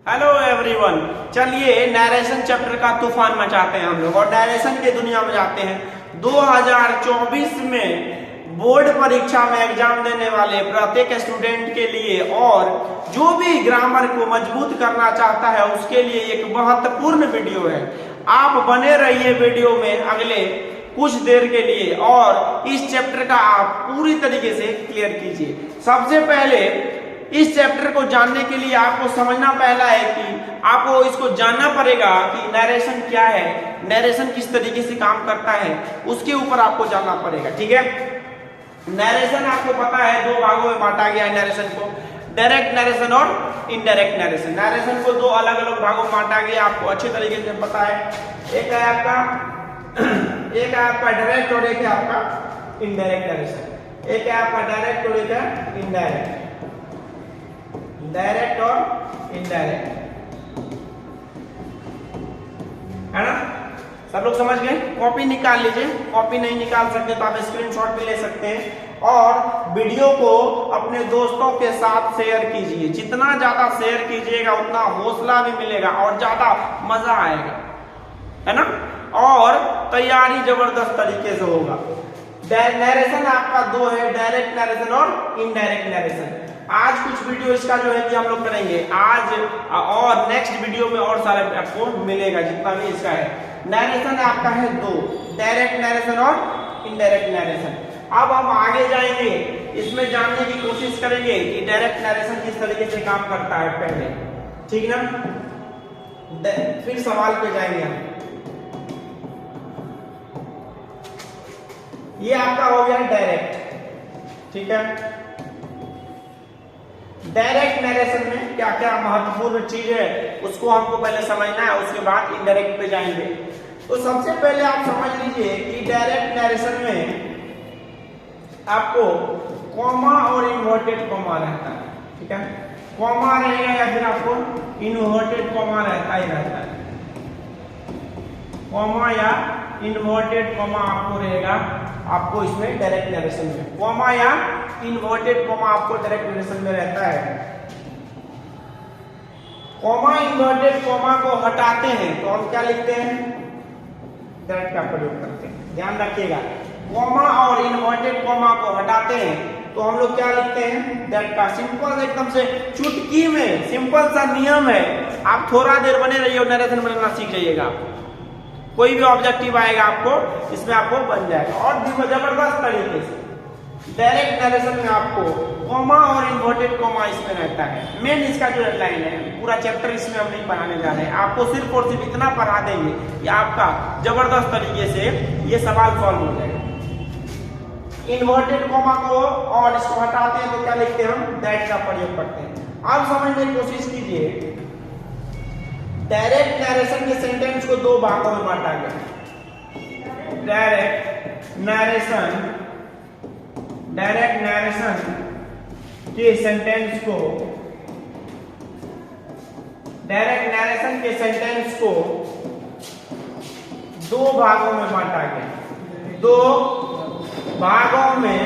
Hello everyone, चलिए narration chapter का तूफान मचाते हैं हम लोग और नरेशन की दुनिया में जाते हैं। 2024 में बोर्ड परीक्षा में एग्जाम देने वाले प्रत्येक स्टूडेंट के लिए और जो भी ग्रामर को मजबूत करना चाहता है उसके लिए एक महत्वपूर्ण वीडियो है। आप बने रहिए वीडियो में अगले कुछ देर के लिए और इस चैप्टर का आप पूरी तरीके से क्लियर कीजिए। सबसे पहले इस चैप्टर को जानने के लिए आपको समझना पहला है कि आपको इसको जानना पड़ेगा कि नरेशन क्या है, नरेशन किस तरीके से काम करता है, उसके ऊपर आपको जानना पड़ेगा। ठीक है, नरेशन आपको पता है दो भागों में बांटा गया है नरेशन को, डायरेक्ट नरेशन और इनडायरेक्ट नरेशन। नरेशन को दो अलग अलग भागों में बांटा गया, आपको अच्छे तरीके से पता है। एक है आपका डायरेक्ट और एक है आपका इनडायरेक्ट नरेशन। एक है आपका डायरेक्ट और एक है इनडायरेक्ट, डायरेक्ट और इनडायरेक्ट, है ना। सब लोग समझ गए? कॉपी निकाल लीजिए, कॉपी नहीं निकाल सकते तो आप स्क्रीनशॉट भी ले सकते हैं और वीडियो को अपने दोस्तों के साथ शेयर कीजिए। जितना ज्यादा शेयर कीजिएगा उतना हौसला भी मिलेगा और ज्यादा मजा आएगा, है ना। और तैयारी जबरदस्त तरीके से होगा। नरेशन आपका दो है, डायरेक्ट नरेशन और इनडायरेक्ट नरेशन। आज कुछ वीडियो इसका जो है कि हम लोग करेंगे आज और नेक्स्ट वीडियो में और सारे आपको मिलेगा जितना भी इसका है। नरेशन आपका है दो, डायरेक्ट नरेशन और इनडायरेक्ट नरेशन। अब हम आगे जाएंगे, इसमें जानने की कोशिश करेंगे कि डायरेक्ट नरेशन किस तरीके से काम करता है पहले, ठीक ना। फिर सवाल पे जाएंगे हम। ये आपका हो गया डायरेक्ट, ठीक है। डायरेक्ट नरेशन में क्या क्या महत्वपूर्ण चीज है उसको हमको पहले समझना है, उसके बाद इनडायरेक्ट पे जाएंगे। तो सबसे पहले आप समझ लीजिए कि डायरेक्ट नरेशन में आपको कॉमा और इन्वर्टेड कॉमा रहता है, ठीक है। कॉमा रहेगा या फिर आपको इन्वर्टेड कॉमा रहता ही रहता है। कॉमा या इन्वर्टेड कॉमा आपको रहेगा, आपको इसमें डायरेक्ट नरेशन में कॉमा या इन्वर्टेड कॉमा आपको डायरेक्ट नरेशन में रहता है। कॉमा इन्वर्टेड कॉमा को हटाते हैं तो हम क्या लिखते हैं? डायरेक्ट का प्रयोग करते हैं। ध्यान रखिएगा, कॉमा और इन्वर्टेड कॉमा को हटाते हैं तो हम लोग क्या लिखते हैं? दैट का। सिंपल एकदम से चुटकी में सिंपल सा नियम है। आप थोड़ा देर बने रहिए और नरेशन बनाना सीख जाइएगा। कोई भी ऑब्जेक्टिव आएगा आपको इसमें आपको बन जाएगा और जबरदस्त तरीके से। डायरेक्ट नरेशन में आपको कॉमा और इन्वर्टेड कॉमा इसमें रहता है। मेन इसका जो हेडलाइन है, पूरा चैप्टर इसमें हम नहीं पढ़ाने जा रहे हैं, आपको सिर्फ और सिर्फ इतना पढ़ा देंगे कि आपका जबरदस्त तरीके से ये सवाल सॉल्व हो जाएगा। इन्वर्टेड कॉमा को और इसको हटाते हैं तो क्या लिखते हैं हम? दैट का प्रयोग करते हैं। अब समझने की कोशिश कीजिए, डायरेक्ट नरेशन के सेंटेंस को दो भागों में बांटा गया। डायरेक्ट नरेशन के सेंटेंस को दो भागों में बांटा गया। दो भागों में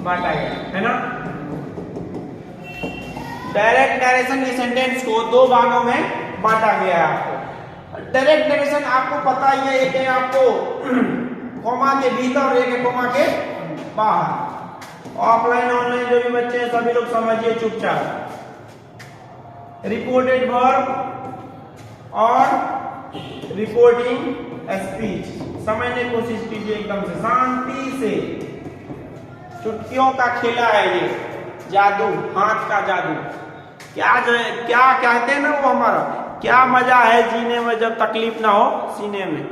बांटा गया, है ना। डायरेक्ट नरेशन के सेंटेंस को दो भागों में बांटा गया है आपको। डायरेक्ट नरेशन आपको पता ही है, एक है आपको कॉमा के भीतर और एक है कॉमा के बाहर। ऑफलाइन ऑनलाइन जो भी बच्चे हैं सभी लोग समझिए चुपचाप। रिपोर्टेड वर्ब और रिपोर्टिंग स्पीच समझने की कोशिश कीजिए एकदम से शांति से। चुटकियों का खेला है ये, जादू, हाथ का जादू। क्या कहते हैं ना वो हमारा, क्या मजा है जीने में जब तकलीफ ना हो सीने में।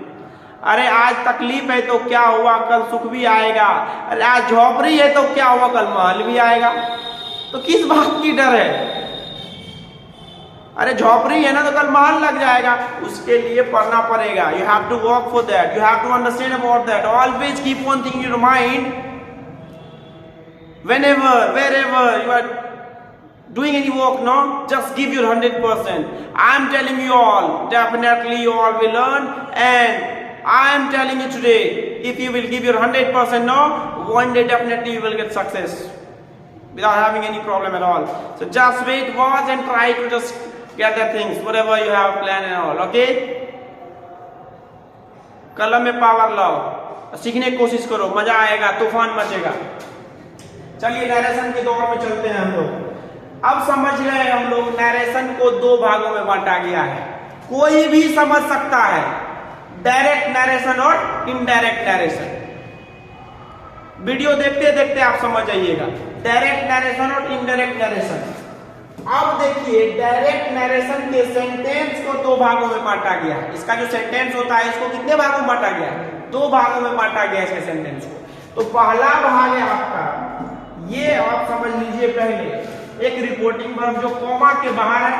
अरे आज तकलीफ है तो क्या हुआ, कल सुख भी आएगा। अरे आज झोपड़ी है तो क्या हुआ, कल महल भी आएगा। तो किस बात की डर है? अरे झोपड़ी है ना तो कल महल लग जाएगा, उसके लिए पढ़ना पड़ेगा। You have to work for that, you have to understand about that. Always keep on thinking in your mind whenever wherever you are doing any work, no, just give your 100%. I am telling you all, definitely you all will learn, and I am telling you today, if you will give your 100%, no, one day definitely you will get success. without having any problem at all. So just wait, watch and try to just get the things, whatever you have planned and all, okay? कलम में power लाओ, सीखने की कोशिश करो, मजा आएगा, तूफान मचेगा। चलिए नरेशन के दौर में चलते हैं हम लोग। अब समझ गए हम लोग नरेशन को दो भागों में बांटा गया है। कोई भी समझ सकता है, डायरेक्ट नरेशन और इनडायरेक्ट नरेशन। वीडियो देखते देखते आप समझ जाइएगा, डायरेक्ट नरेशन और इनडायरेक्ट नरेशन। अब देखिए डायरेक्ट नरेशन के सेंटेंस को दो भागों में बांटा गया है। इसका जो सेंटेंस होता है इसको कितने भागों में बांटा गया है? दो भागों में बांटा गया है इसके सेंटेंस को। तो पहला भाग है आपका, ये आप समझ लीजिए पहले, एक रिपोर्टिंग वर्ब जो कॉमा के बाहर है,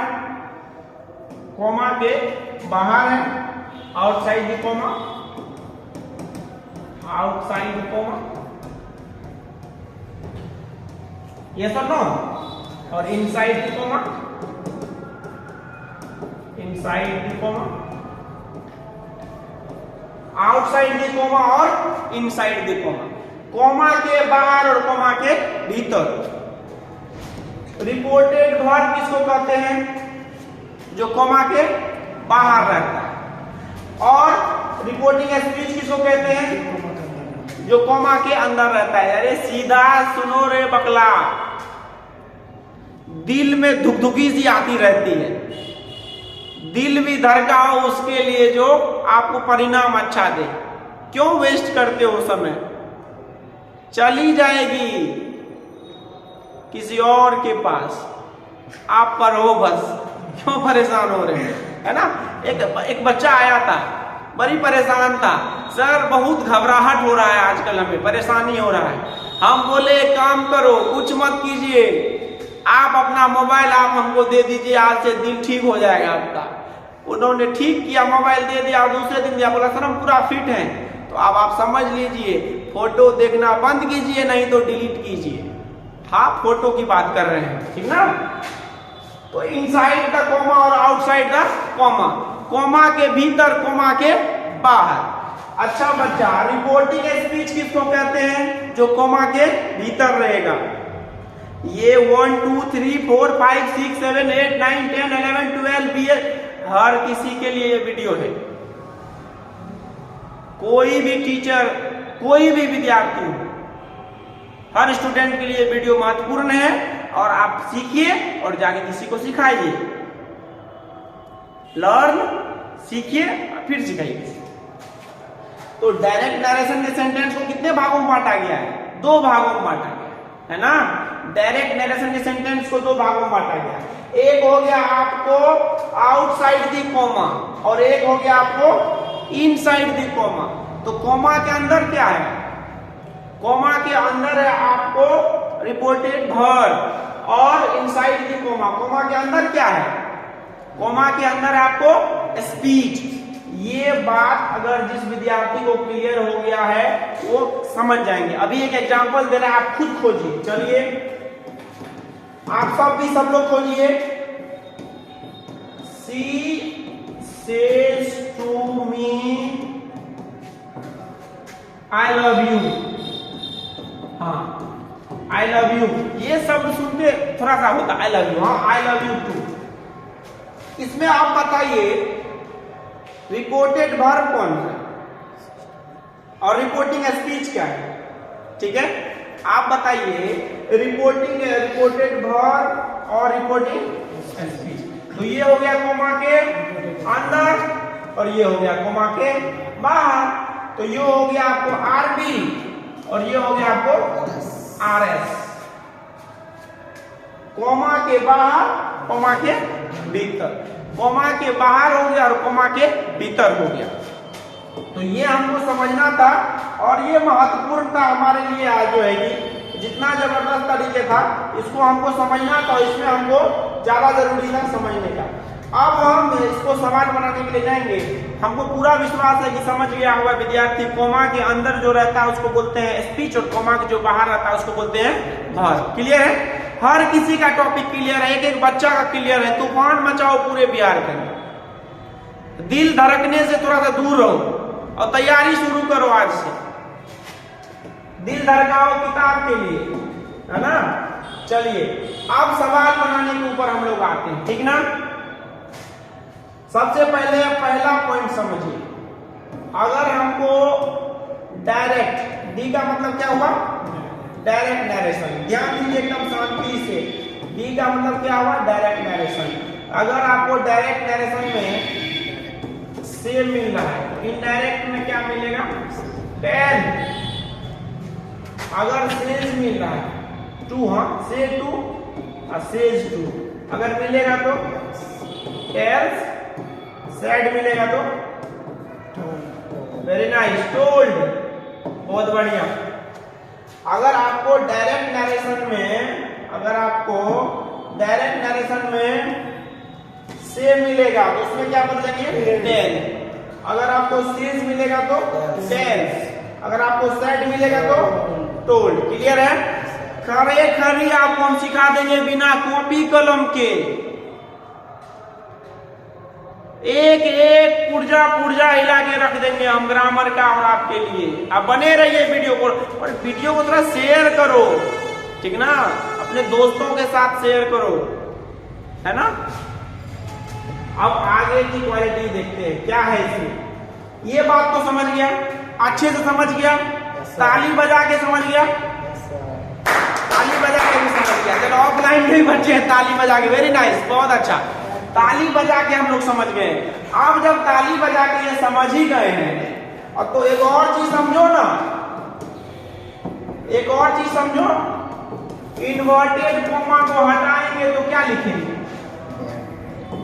कॉमा के बाहर है, outside the comma, outside the comma, yes और नो, और inside the comma, inside the comma, outside the comma और इनसाइड द कॉमा। कॉमा के बाहर और कॉमा के भीतर। रिपोर्टेड वर्ब किसको कहते हैं? जो कॉमा के बाहर रहता है। और रिपोर्टिंग स्पीच किसको कहते हैं? जो कॉमा के अंदर रहता है। अरे सीधा सुनो रे बकला, दिल में धुकधुकी सी आती रहती है, दिल भी धड़काओ उसके लिए जो आपको परिणाम अच्छा दे। क्यों वेस्ट करते हो समय? चली जाएगी किसी और के पास, आप पर हो बस। क्यों परेशान हो रहे हैं, है ना? एक बच्चा आया था, बड़ी परेशान था, सर बहुत घबराहट हो रहा है आजकल, हमें परेशानी हो रहा है। हम बोले एक काम करो, कुछ मत कीजिए, आप अपना मोबाइल आप हमको दे दीजिए, आज से दिल ठीक हो जाएगा आपका। उन्होंने ठीक किया, मोबाइल दे दिया, दूसरे दिन दिया, बोला सर हम पूरा फिट हैं। तो अब आप समझ लीजिए, फोटो देखना बंद कीजिए, नहीं तो डिलीट कीजिए। हाँ, फोटो की बात कर रहे हैं, ठीक ना? तो इनसाइड द कॉमा और आउटसाइड द कॉमा, कॉमा के भीतर, कॉमा के बाहर। अच्छा बच्चा, रिपोर्टिंग स्पीच किसको कहते हैं? जो कॉमा के भीतर रहेगा। ये 1 2 3 4 5 6 7 8 9 10 11 12 BS, हर किसी के लिए ये वीडियो है। कोई भी टीचर, कोई भी विद्यार्थी, हर स्टूडेंट के लिए वीडियो महत्वपूर्ण है। और आप सीखिए और जाके किसी को सिखाइए। लर्न, सीखिए और फिर सिखाइए। तो डायरेक्ट नरेशन के सेंटेंस को कितने भागों में बांटा गया है? दो भागों में बांटा गया है ना? डायरेक्ट नरेशन के सेंटेंस को दो भागों में बांटा गया। एक हो गया आपको आउटसाइड द कॉमा और एक हो गया आपको इनसाइड द कॉमा। तो कॉमा के अंदर क्या है? कॉमा के अंदर है आपको रिपोर्टेड वर्ब, और इनसाइड द कॉमा, कॉमा के अंदर क्या है? कॉमा के अंदर आपको स्पीच। ये बात अगर जिस विद्यार्थी को क्लियर हो गया है वो समझ जाएंगे। अभी एक एग्जांपल दे रहा है, आप खुद खोजिए। चलिए आप सब लोग खोजिए। She says to me I love you। हाँ, I love you, ये शब्द सुनते थोड़ा सा होता I love you। हाँ, I love you too। इसमें आप बताइए रिपोर्टेड वर्ब कौन है और रिपोर्टिंग स्पीच क्या है? ठीक है, आप बताइए रिपोर्टेड वर्ब और रिपोर्टिंग स्पीच। तो ये हो गया कॉमा के अंदर और ये हो गया कॉमा के बाहर। तो ये हो गया आपको आरबी और ये हो गया आपको आरएस। कॉमा के बाहर, कॉमा के भीतर, कॉमा के बाहर हो गया और कॉमा के भीतर हो गया। तो ये हमको समझना था और ये महत्वपूर्ण था हमारे लिए। आज जो है कि जितना जबरदस्त तरीके था इसको हमको समझना था, इसमें हमको ज्यादा जरूरी था समझने का। अब हम इसको सवाल बनाने के लिए जाएंगे। हमको पूरा विश्वास है कि समझ गया होगा विद्यार्थी। कॉमा के अंदर जो रहता है उसको बोलते हैं स्पीच और कॉमा के जो बाहर रहता है उसको बोलते हैं वर्ब। क्लियर है? हर किसी का टॉपिक क्लियर है, एक एक बच्चा का क्लियर है। तूफान मचाओ पूरे बिहार के अंदर, दिल धड़कने से थोड़ा सा दूर रहो और तैयारी शुरू करो आज से। दिल धड़काओ किताब के लिए, है ना? चलिए अब सवाल बनाने के ऊपर हम लोग आते हैं, ठीक ना। सबसे पहले पहला पॉइंट समझिए, अगर हमको डायरेक्ट, डी का मतलब क्या हुआ, डायरेक्ट नरेशन, ध्यान दीजिए एकदम शांति से, डी का मतलब क्या हुआ, डायरेक्ट नरेशन। अगर आपको डायरेक्ट नरेशन में से मिल रहा है तो इनडायरेक्ट में क्या मिलेगा, 10। अगर सेज मिल रहा है 2, हाँ से 2 और सेज 2 अगर मिलेगा तो टेल्स, सेड मिलेगा तो वेरी नाइस, टोल्ड, बहुत बढ़िया। अगर आपको डायरेक्ट नरेशन में, अगर आपको डायरेक्ट नरेशन में से मिलेगा तो उसमें क्या बदलेंगे, टेल। अगर आपको सेज मिलेगा तो टेल्स, अगर आपको सेड मिलेगा तो टोल्ड। क्लियर है, खरे खरी आपको हम सिखा देंगे बिना कॉपी कलम के, एक एक पुर्जा पुर्जा हिला के रख देंगे हम ग्रामर का और आपके लिए। आप बने रहिए वीडियो को, और वीडियो को थोड़ा शेयर करो, ठीक ना, अपने दोस्तों के साथ शेयर करो, है ना। अब आगे की क्वालिटी देखते हैं क्या है इसमें। ये बात तो समझ गया, अच्छे से समझ गया, ताली बजा के समझ गया, ताली बजा के भी समझ गया। चलो ऑफलाइन में भी बच्चे हैं ताली बजा के, वेरी नाइस, बहुत अच्छा, ताली बजा के हम लोग समझ गए। अब जब ताली बजा के ये समझ ही गए हैं, और तो एक और चीज समझो ना, एक और चीज समझो, इन्वर्टेड कॉमा को हटाएंगे तो क्या लिखेंगे,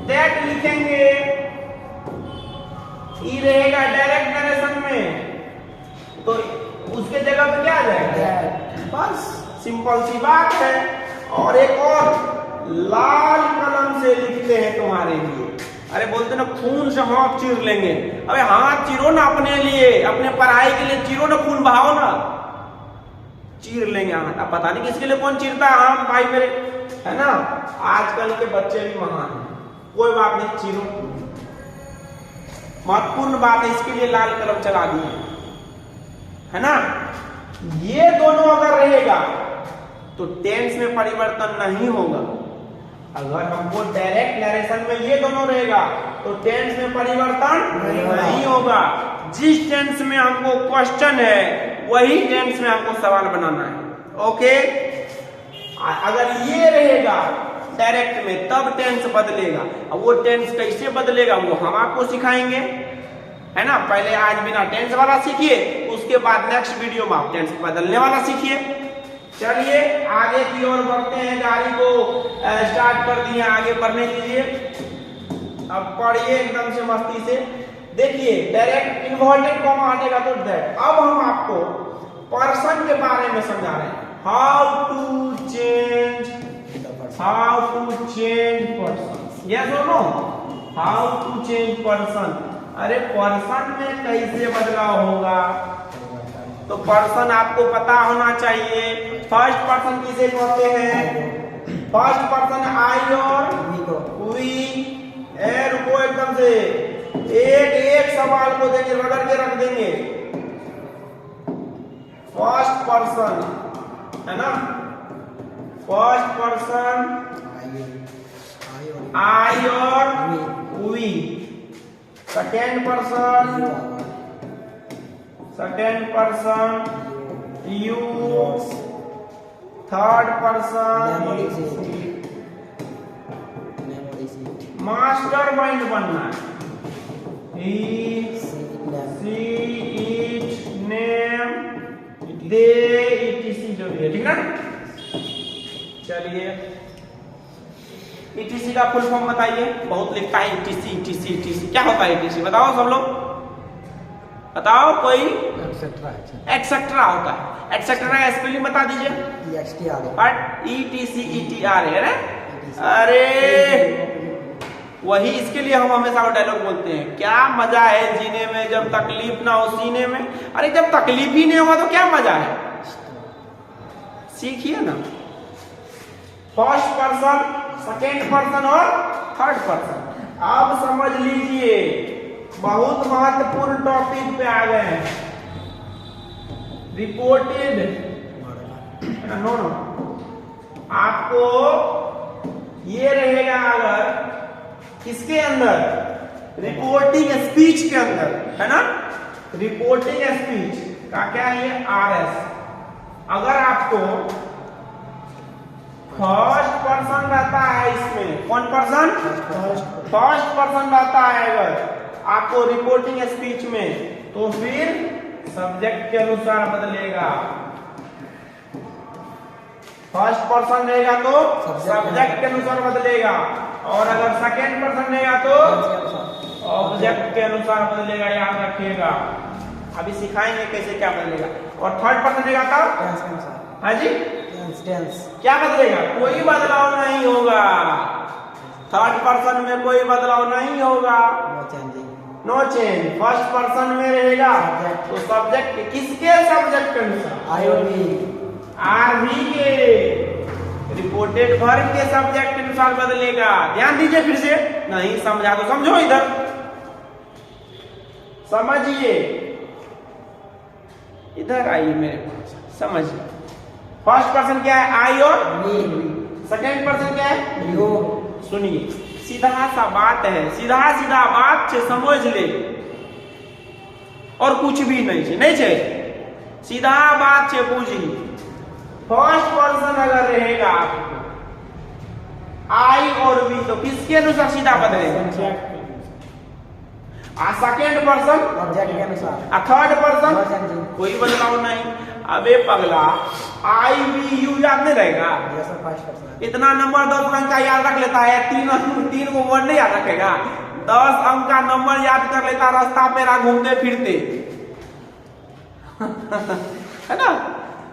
दैट लिखेंगे। ई रहेगा डायरेक्ट नरेशन में तो उसके जगह पे क्या आ जाएगा, बस सिंपल सी बात है। और एक और लाल कलम से लिखते हैं तुम्हारे लिए। अरे बोलते ना खून से हाथ चीर लेंगे, अबे हाथ चीरो ना अपने लिए, अपने पढ़ाई के लिए चीरो ना, खून बहाओ ना, चीर लेंगे हाथ। अब पता नहीं किसके लिए कौन चीरता है, हाँ भाई मेरे, है ना, आजकल के बच्चे भी महान हैं, कोई बात नहीं, चीरो। महत्वपूर्ण बात है, इसके लिए लाल कलम चला दिए, है ना। ये दोनों अगर रहेगा तो टेंस में परिवर्तन नहीं होगा। अगर हमको डायरेक्ट नरेशन में ये दोनों रहेगा तो टेंस में परिवर्तन नहीं होगा। जिस टेंस में हमको क्वेश्चन है वही टेंस में हमको सवाल बनाना है, ओके। अगर ये रहेगा डायरेक्ट में तब टेंस बदलेगा। अब वो टेंस कैसे बदलेगा वो हम आपको सिखाएंगे, है ना। पहले आज बिना टेंस वाला सीखिए, उसके बाद नेक्स्ट वीडियो में आप टेंस बदलने वाला सीखिए। चलिए आगे की ओर बढ़ते हैं, गाड़ी को स्टार्ट कर दिए, आगे बढ़ने दीजिए। अब पढ़िए एकदम से मस्ती से, देखिए डायरेक्ट इन्वर्टेड कॉमा हटेगा तो दैट। अब हम आपको पर्सन के बारे में समझा रहे हैं, how to change person, yes और no, how to change person. अरे पर्सन में कैसे बदलाव होगा, तो पर्सन आपको पता होना चाहिए। फर्स्ट पर्सन किसे कहते हैं, फर्स्ट पर्सन आई और वी। रुको एकदम से, एक एक सवाल को देंगे, रगड़ के रख देंगे। फर्स्ट पर्सन, है ना, फर्स्ट पर्सन आई और we. Second person you. Third person master mind बनना है, he she it name they etc जो भी है, ठीक ना। चलिए ईटीसी का फुल फॉर्म बताइए, बहुत लिखता है ईटीसी ईटीसी ईटीसी, क्या होता है ईटीसी, बताओ सब लोग, बताओ कोई। एक्सेट्रा होता है, एक्सेट्रा का स्पेलिंग बता दीजिए, ईटीसी ईटीआर है ना। अरे वही, इसके लिए हम हमेशा वो डायलॉग बोलते हैं, क्या मजा है जीने में जब तकलीफ ना हो सीने में। अरे जब तकलीफ ही नहीं होगा तो क्या मजा है, सीखिए ना। फर्स्ट पर्सन, सेकेंड पर्सन और थर्ड पर्सन। अब समझ लीजिए बहुत महत्वपूर्ण टॉपिक पे आ गए हैं, रिपोर्टेड, नो आपको ये रहेगा अगर किसके अंदर, रिपोर्टिंग स्पीच के अंदर, है ना, रिपोर्टिंग स्पीच का क्या है ये RS। अगर आपको फर्स्ट पर्सन रहता है इसमें, कौन पर्सन, फर्स्ट पर्सन रहता है अगर आपको रिपोर्टिंग स्पीच में, तो फिर सब्जेक्ट के अनुसार बदलेगा। फर्स्ट पर्सन रहेगा तो सब्जेक्ट के अनुसार बदलेगा, और अगर सेकेंड पर्सन रहेगा तो ऑब्जेक्ट के अनुसार बदलेगा, याद रखिएगा। अभी सिखाएंगे कैसे क्या बदलेगा। और थर्ड पर्सन रहेगा तब, हाँ जी, क्या बदलेगा, कोई बदलाव नहीं होगा। थर्ड पर्सन में कोई बदलाव नहीं होगा, नो चेंज। फर्स्ट पर्सन में रहेगा तो सब्जेक्ट, किसके सब्जेक्ट के अनुसार, आरवी के, रिपोर्टेड वर्ब के सब्जेक्ट के अनुसार बदलेगा। ध्यान दीजिए फिर से, नहीं समझा तो समझो, इधर समझिए, इधर आइए मेरे पास, समझिए। फर्स्ट पर्सन क्या है, आई और मी। सेकेंड पर्सन क्या है, यू। सुनिए, सीधा सा बात है, सीधा सीधा बात से समझ ले, और कुछ भी नहीं चाहिए, सीधा बात से पूछिए। फर्स्ट पर्सन अगर रहेगा आपको आई और वी, तो किसके अनुसार सीधा बदलेगा, सेकेंड पर्सन ऑब्जेक्ट के अनुसार, थर्ड पर्सन कोई बदलाव नहीं। अबे पगला, आई वी यू याद नहीं रहेगा, इतना नंबर 10 अंक का याद रख लेता है, तीन को वर्ड नहीं याद रखेगा, 10 अंक का नंबर याद कर लेता रास्ता पे रहा घूमते फिरते है ना,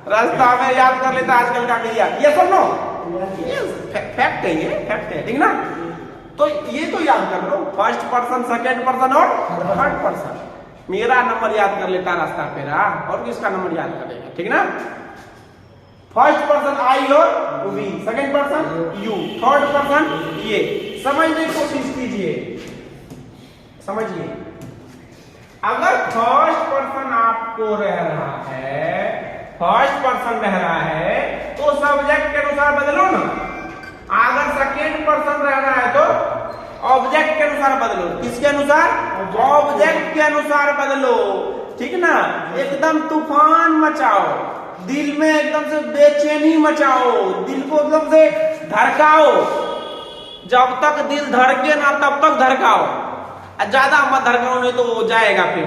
रास्ता में याद कर लेता आजकल का क्रिया। ये सुनो, फैक्ट है, ये फैक्ट है, ठीक ना। तो ये तो याद कर लो, फर्स्ट पर्सन, सेकेंड पर्सन और थर्ड पर्सन। मेरा नंबर याद कर लेता रास्ता पे रहा, और किसका नंबर याद करेगा, ठीक ना। फर्स्ट पर्सन आई और we, second person you, third person ये। समझने की कोशिश कीजिए, समझिए। अगर फर्स्ट पर्सन आपको रह रहा है, फर्स्ट पर्सन रह रहा है, तो सब्जेक्ट के अनुसार बदलो ना। अगर सेकेंड पर्सन रह रहा है तो ऑब्जेक्ट के अनुसार बदलो। किसके अनुसार, ऑब्जेक्ट के अनुसार बदलो, ठीक ना। एकदम तूफान मचाओ, दिल में एकदम से बेचैनी मचाओ, दिल को एकदम से धड़काओ, जब तक दिल धड़के ना तब तक धड़काओ, ज्यादा मत धड़काओ, नहीं तो वो जाएगा, फिर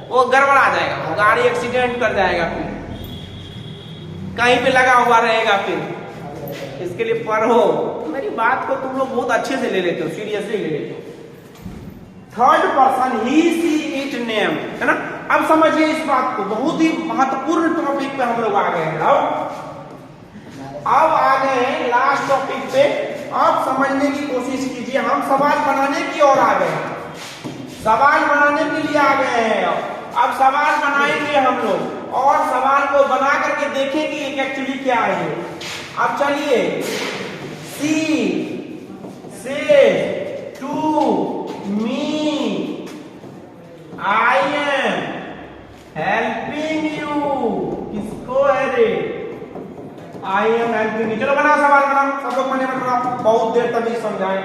वो गड़बड़ा जाएगा, गाड़ी एक्सीडेंट कर जाएगा, फिर कहीं पे लगा हुआ रहेगा। फिर इसके लिए पढ़ो, मेरी बात को तुम लोग बहुत अच्छे से ले लेते हो, सीरियसली ले लेते हो। Third person he she it name, है ना। अब समझिए इस बात को, बहुत ही महत्वपूर्ण टॉपिक पे हम लोग आ गए हैं। अब आ गए हैं लास्ट टॉपिक पे। आप समझने की कोशिश कीजिए, हम सवाल बनाने की ओर आ गए हैं, सवाल बनाने के लिए आ गए हैं। अब सवाल बनाएंगे हम लोग, और सवाल को बना करके देखेंगे कि एक्चुअली क्या है। अब चलिए, she say to me I am helping you, किसको है रे, आई एम हेल्पिंग यू। चलो बनाओ, सवाल बनाओ, सब लोग मने मत बनाओ, बहुत देर तक ही समझाएं।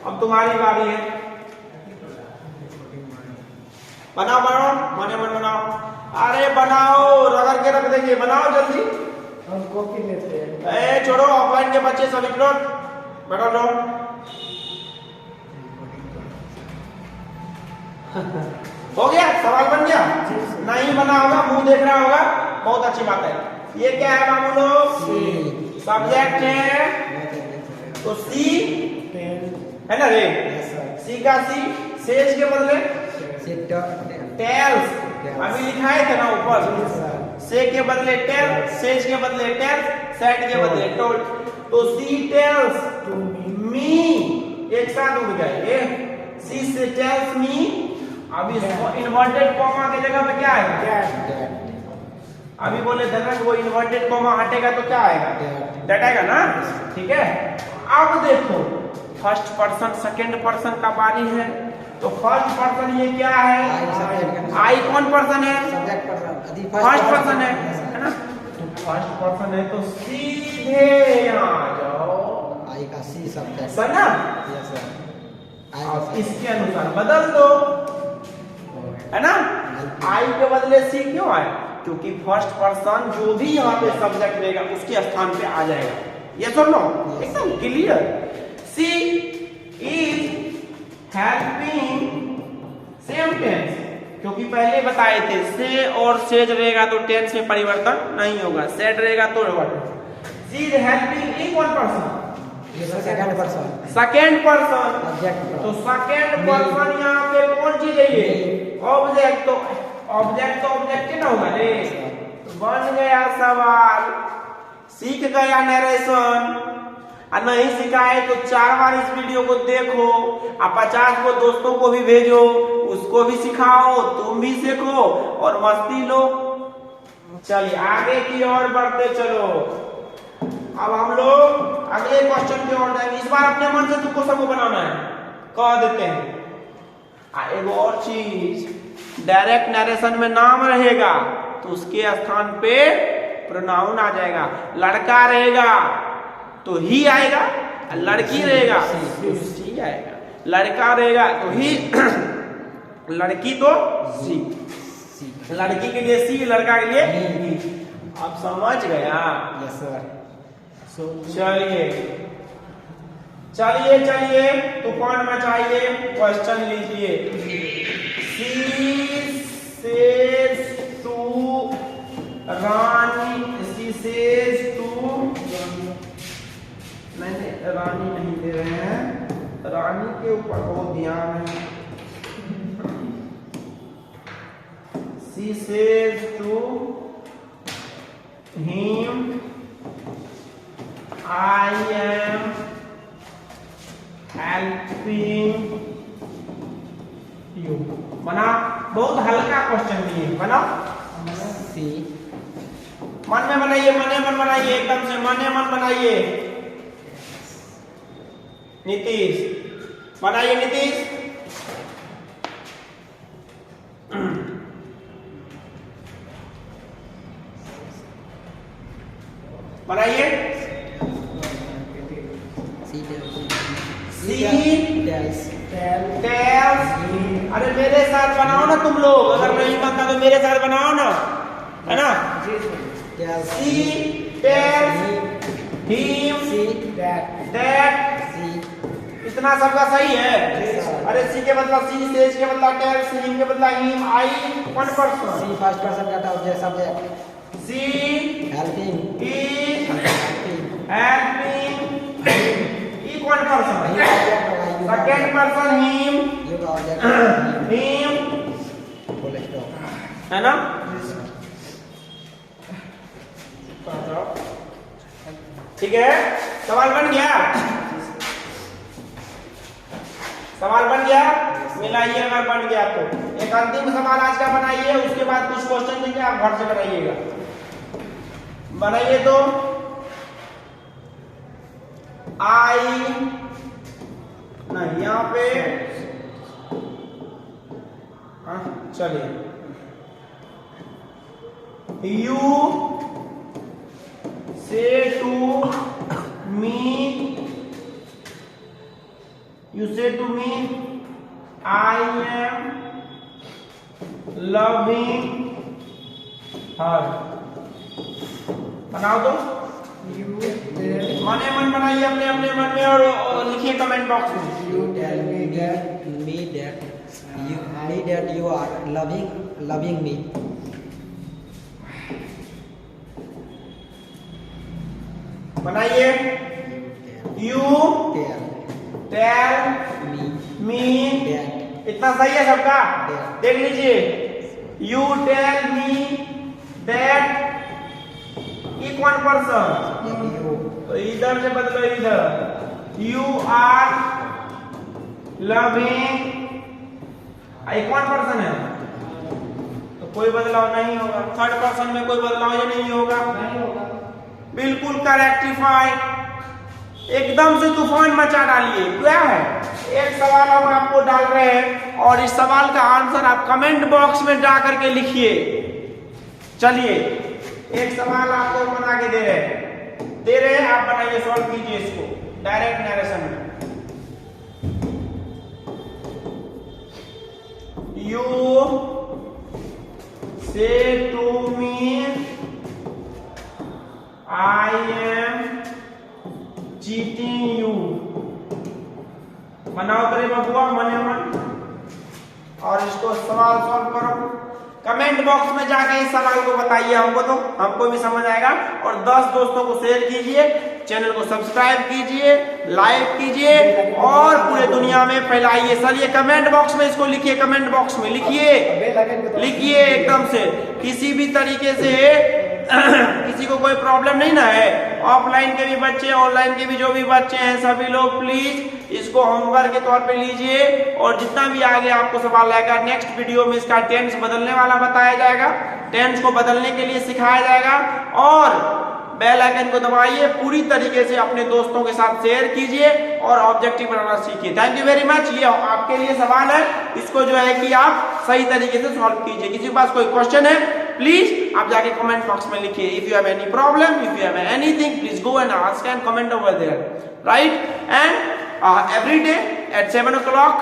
अब तुम्हारी बारी है, बनाओ बनाओ, मने मन बनाओ। अरे बनाओ, रगड़ के रख देंगे, बनाओ जल्दी। हम कॉपी लेते हैं। ए छोड़ो, ऑफलाइन के बच्चे सभी लोग बैठो लो। हो गया, सवाल बन गया। नहीं बना होगा, मुंह देख रहा होगा, बहुत अच्छी बात है। ये क्या है मामू लोग, सब्जेक्ट है, तो सी है ना रे, सी का सी, सेज के बदले टेल्स, अभी लिखाए थे ना ऊपर, से के बदले टेल, सेज के बदले टेल, सेट के बदले टोल्ड। तो सी टेल्स मी, एक साथ उड़ गए, सी से टेल्स मी। अभी इन्वर्टेड कॉमा की जगह पे क्या आएगा, अभी बोले धनक, वो इन्वर्टेड कॉमा हटेगा तो क्या आएगा, दैट आएगा ना, ठीक है। अब देखो, फर्स्ट पर्सन सेकंड पर्सन का बारी है, तो फर्स्ट पर्सन ये क्या है, आई कौन पर्सन है, फर्स्ट पर्सन है ना। फर्स्ट पर्सन है तो सीधे यहाँ आ जाओ। आई का सी सब्जेक्ट बना? Yes sir. अब इसके अनुसार बदल दो, है ना? आई के बदले सी क्यों आए? क्योंकि फर्स्ट पर्सन जो भी यहाँ पे सब्जेक्ट रहेगा उसके स्थान पे आ जाएगा। यस और नो? एकदम clear. She is helping same tense, क्योंकि पहले बताए थे से और सेज रहेगा तो टेंस में परिवर्तन नहीं होगा, सेड रहेगा तो होगा। She is helping in one person, second person, second person. Object तो सेकेंड पर्सन यहाँ पे कौन चीज है? ये ऑब्जेक्ट। तो ऑब्जेक्ट ना होगा रे। तो बन गया सवाल, सीख गया नरेशन। और नहीं सिखाए तो 4 बार इस वीडियो को देखो और 50 को दोस्तों को भी भेजो, उसको भी सिखाओ, तुम भी सीखो और मस्ती लो। चलिए आगे की ओर बढ़ते चलो। अब हम लोग अगले क्वेश्चन की ओर जाएंगे। इस बार अपने मन से तुमको सबको बनाना है, कह देते हैं। एक और चीज, डायरेक्ट नरेशन में नाम रहेगा तो उसके स्थान पे प्रोनाउन आ जाएगा। लड़का रहेगा तो ही आएगा, लड़की रहेगा तो सी आएगा। लड़का रहेगा तो ही, लड़की तो सी। लड़की के लिए सी, लड़का के लिए ही। आप समझ गया? Yes sir. चलिए चलिए चलिए, तूफान मचाइए, क्वेश्चन लीजिए। She says to Rani, she says to, मैंने रानी नहीं दे रहे हैं, रानी के ऊपर बहुत ध्यान है। She says to him I am helping you। बना? बहुत हल्का क्वेश्चन दिए, बनाओ। सी मन में बनाइए, मने मन बनाइए, एकदम से मने मन बनाइए। नीतीश बनाइए, नीतीश। बनाइए। अरे मेरे साथ बनाओ ना तुम लोग, अगर नहीं बनता तो मेरे साथ बनाओ ना, है ना? सी टेल्स हिम दैट। इतना सबका सही है? अरे सी के बदला सी, सेज के बदला टेल्स, हिम के बदला him, I one person. She first person का object subject. She helping is helping helping equal person. Second second person him, you का ऑब्जेक्ट हिम, फुल स्टॉप, है ना? ठीक है, सवाल बन गया? सवाल बन गया? मिलाइए अगर बन गया तो। एक अंतिम सवाल आज का बनाइए, उसके बाद कुछ क्वेश्चन देंगे, आप घर से बनाइएगा। बनाइए तो। आई नहीं, यहाँ पे चलिए, you say to me, you say to me I am loving her। बनाओ तो। मने मन बनाइए अपने अपने मन में और लिखिए कमेंट बॉक्स में। You tell me that you are loving me. बनाइए। यू टेल मी, इतना सही है सबका? देख लीजिए, you tell me that equal person, तो इधर से बदलो, इधर you are loving, equal person है तो कोई बदलाव नहीं होगा। थर्ड पर्सन में कोई बदलाव या नहीं होगा? बिल्कुल करेक्टिफाइड, एकदम से तूफान मचा डालिए। क्या है? एक सवाल हम आपको डाल रहे हैं और इस सवाल का आंसर आप कमेंट बॉक्स में जा करके लिखिए। चलिए एक सवाल आपको बना के दे रहे हैं, आप बनाइए, सॉल्व कीजिए इसको डायरेक्ट नरेशन में। You say to me I am cheating you। बनाओ करे बबुआ मने मन और इसको सवाल सॉल्व करो। कमेंट बॉक्स में जाके इस सवाल को बताइए हमको, तो हमको भी समझ आएगा। और 10 दोस्तों को शेयर कीजिए, चैनल को सब्सक्राइब कीजिए, लाइक कीजिए और पूरे दुनिया में फैलाइए। चलिए कमेंट बॉक्स में इसको लिखिए, कमेंट बॉक्स में लिखिए एकदम से। किसी भी तरीके से किसी को कोई प्रॉब्लम नहीं ना है, ऑफलाइन के भी बच्चे, ऑनलाइन के भी जो भी बच्चे हैं, सभी लोग प्लीज इसको होमवर्क के तौर पे लीजिए। और जितना भी आगे आपको सवाल आएगा, नेक्स्ट वीडियो में इसका टेंस बदलने वाला बताया जाएगा, टेंस को बदलने के लिए सिखाया जाएगा। और बेल आइकन को दबाइए, पूरी तरीके से अपने दोस्तों के साथ शेयर कीजिए और ऑब्जेक्टिव बनाना सीखिए। Thank you very much. ये आपके लिए सवाल है, इसको जो है कि आप सही तरीके से सॉल्व कीजिए। किसी के पास कोई क्वेश्चन है प्लीज आप जाके कमेंट बॉक्स में लिखिए। If you have any problem, if you have anything, please go and ask and comment over there, right. And every day at 7 o'clock,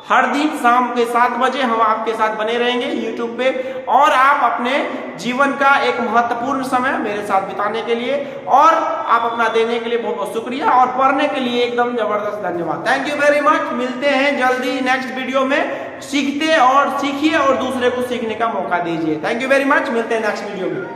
हर दिन शाम के 7 बजे हम आपके साथ बने रहेंगे YouTube पे। और आप अपने जीवन का एक महत्वपूर्ण समय मेरे साथ बिताने के लिए और आप अपना देने के लिए बहुत बहुत शुक्रिया, और पढ़ने के लिए एकदम जबरदस्त धन्यवाद। Thank you very much. मिलते हैं जल्दी नेक्स्ट वीडियो में। सीखते और सीखिए और दूसरे को सीखने का मौका दीजिए। Thank you very much. मिलते हैं नेक्स्ट वीडियो में।